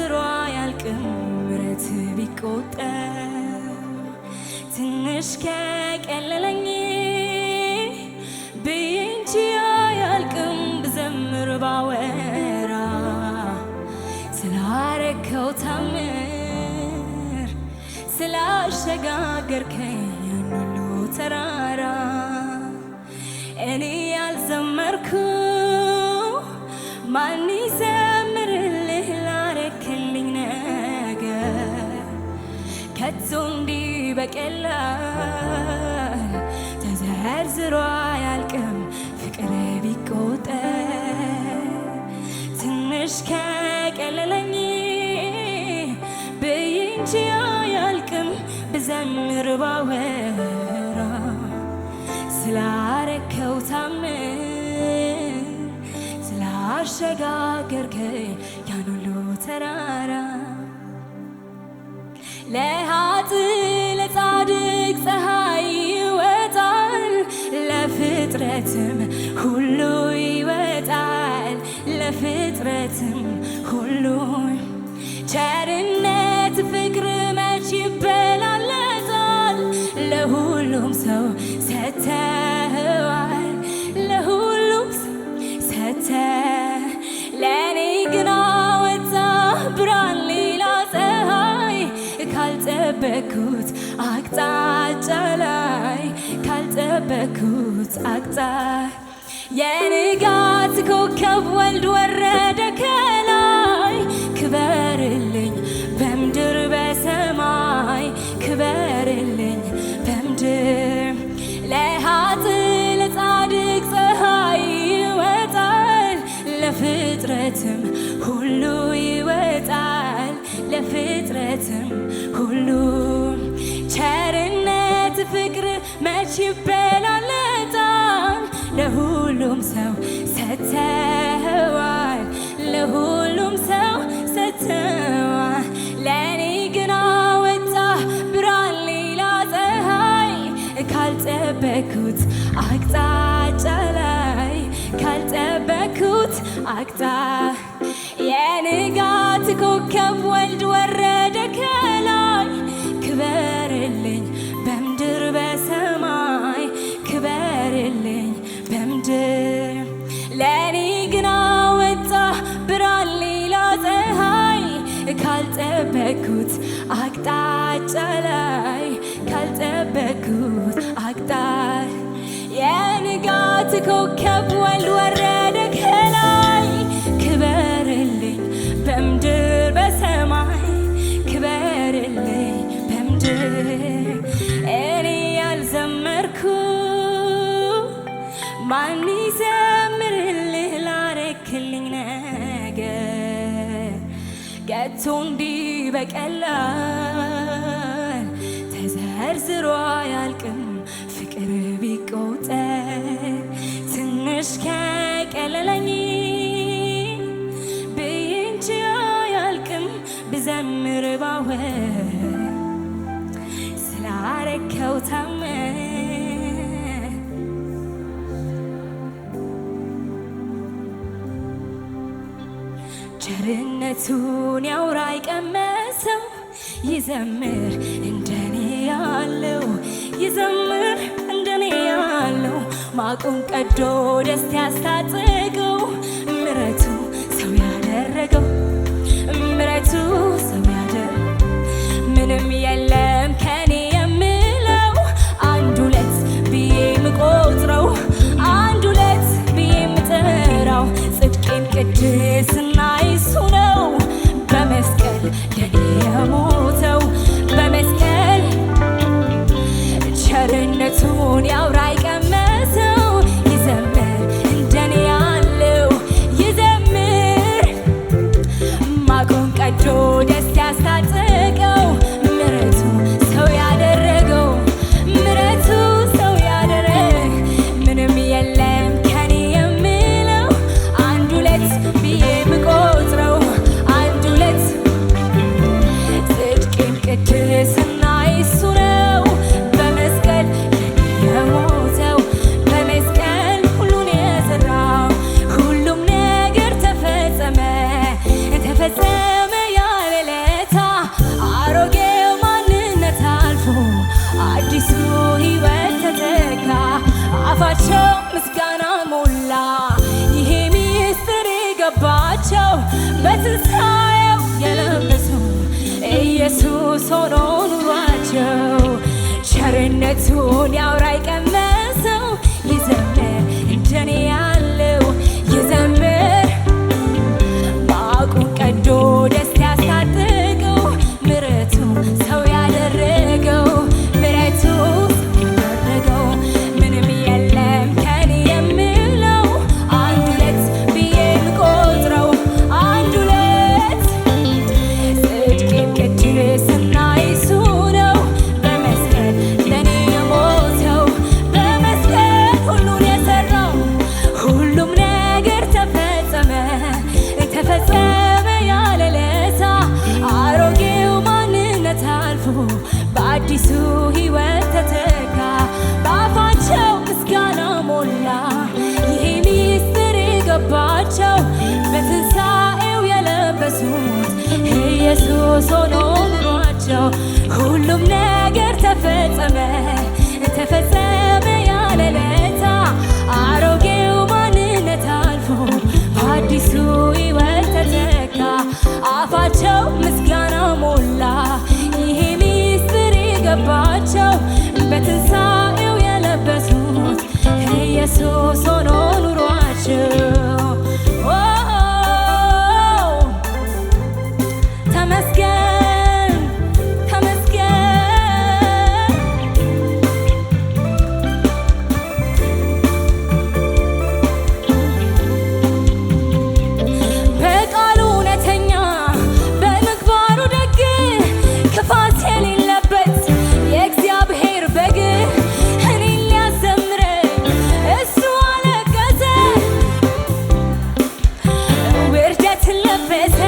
ተዘርዝሮ አያልቅም ምሕረት ቢቆጠር ትንሽ ከቀለለኝ ብዬ እንጂ አያልቅም ብዘምር ባወራ ስላረከው ታምር ስላሸጋገርከኝ ያን ሁሉ ተራራ እኔ ያልዘመርኩ ማን ይዘምርልህ ላረክልኝ ነገር ከቶ እንዲህ በቀላል ተዘርዝሮ አያልቅም ፍቅር ቢቆጠር ትንሽ ከቀለለኝ ብዬ እንጂ አያልቅም ብዘምር ባወራ ስላረከው ታምር ስላሸጋገርከኝ ያን ሁሉ ተራራ ለኃጥእ ለጻድቅ ፀሐይ ይወጣል ለፍጥረትም ሁሉ ይወጣል ለፍጥረትም ሁሉ ቸርነት ፍቅር መች ይበላለጣል ለሁሉም ሰው ሰጥተኸዋል ለሁሉም ሰው ሰጥተህ ለእኔ ግን አወጣ ብርሃን ሌላ ፀሐይ ካልጠበኩት አቅጣጫ ላይ ካልጠበኩት አቅጣጫ የንጋት ኮከብ ወልድ ወረደ ከላይ ክበርልኝ በምድር በሰማይ ክበርልኝ በምድር ለኃጥእ ለጻድቅ ፀሐይ ይወጣል ለፍጥረትም ሁሉ ይወጣል ለፍጥረትም ሁሉ ቸርነት ፍቅር መች ይበላለጣል ለሁሉም ሰው ሰጥተኸዋል ለሁሉም ሰው ሰጥተኸዋል ለእኔ ግን አወጣ ብርሃን ሌላ ፀሐይ ካልጠበኩት አቅጣጫ ላይ ካልጠበኩት አቅጣጫ የንጋት ኮከብ ወልድ ወረደ ከላይ ክበርልኝ በምድር በሰማይ ክበርልኝ በምድር ለእኔ ግን አወጣ ብርሃን ሌላ ፀሐይ ካልጠበኩት አቅጣጫ ላይ ካልጠበኩት አቅጣጫ የንጋት ኮከብ ወልድ ወረደ ከላይ ክበርልኝ በምድር በሰማይ ክበርልኝ በምድር እኔ ያልዘመርኩ ማን ይዘምርልህ ላረክልኝ ነገር ከቶ እንዲህ በቀላል ተዘርዝሮ አያልቅም ፍቅር ቢቆጠር ትንሽ ከቀለለኝ ብዬ እንጂ አያልቅም ብዘምር ባወራ ስላረከው ታምር ቸርነቱን ያውራ ይቀመሰው ይዘምር እንደኔ ያለው ይዘምር እንደኔ ያለው ማቁን ቀዶ ደስ ያስታጥቀው ምሕረቱ ሰው ያደረገው ምሕረቱ ሰው ያደረገው ምንም የለም ከኔ የምለው አንድ ሁለት ብዬ ምቆጥረው አንድ ሁለት ብዬ ምጠራው ጽድቄን ቅድስና ይሱ ነው በመስቀል ለኔ የሞተው በመስቀል ቸርነቱን ያውራ ይቀመሰው ይዘምር እንደኔ ያለው ይዘምር በትንሣኤው የለበሱ ኢየሱስ ሆኖ ኑሯቸው ቸርነቱን ያውራ የቀመሰው ይዘምር እንደኔ ያለው ይዘምር ማቁን ቀዶ ደስ ያስታጥቀው ምሕረቱ ሰው ያደረገው ምሕረቱ ያደረገው ምንም የለም ከኔ የምለው አንድ ሁለት ብዬ የምቆጥረው አንድ ሁለት ጽድቄም ቅድስና እሱ ነው በመስቀል ለኔ የሞተው በመስቀል ሁሉን የሰራው ሁሉም ነገር ተፈጸመ ተፈጸመ ያለ ለታ አሮጌው ማንነት አልፎ በአዲሱ ሕይወት ተተካ በአፋቸው ምስጋና ሞላ ይሄ ሚስጥር የገባቸው በትንሣኤው የለበሱት ኢየሱስ ሆኖ ኑሯቸው ሁሉም ነገር ተፈጸመ ተፈጸመ ያለ ለታ አሮጌው ማንነት አልፎ በአዲሱ ሕይወት ተተካ አፋቸው ምስጋና ሞላ ይሄ ሚስጥር የገባቸው በትንሣኤው የለበሱት ኢየሱስ ሆኖ ኑሯቸው ተመስገን ተመስገን በቃሉ እውነተኛ በምግባሩ ደግ ክፋት የሌለበት የእግዚአብሔር በግ እኔን ሊያዘምረኝ እሱ አለቀሰ ውርደትን ለበሰ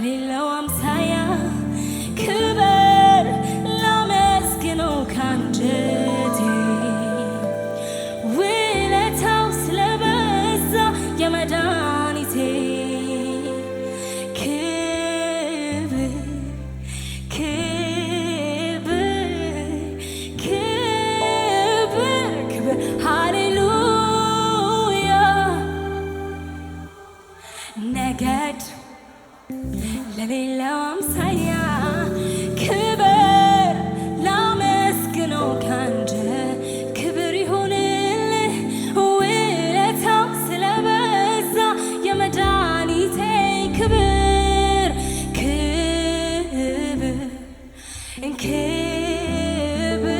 ለሌለው አምሳያ ክብር ላመስግነው ካንጀቴ ውለታው ስለበዛ የመድኃኒቴ ክብር ክብር ክብር ክብር ሃሌሉያ ነገድ ለሌለው አምሳያ ክብር ላመስግነው ካንጀቴ ክብር ይሁንልህ ውለታው ስለበዛ የመድኃኒቴ ክብር ክብር ክብር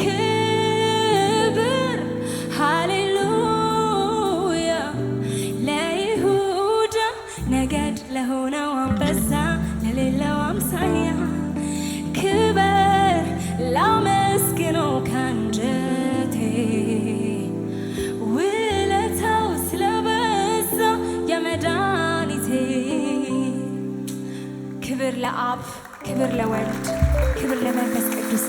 ክብር ሃሌሉያ ለይሁዳ ነገድ ለሆነው አንበሳ ለሌለው አምሳያ ክብር ላመስግነው ካንጀቴ ውለታው ስለበዛ የመድኃኒቴ ክብር ለአብ ክብር ለወልድ ክብር ለመንፈስ ቅዱስ።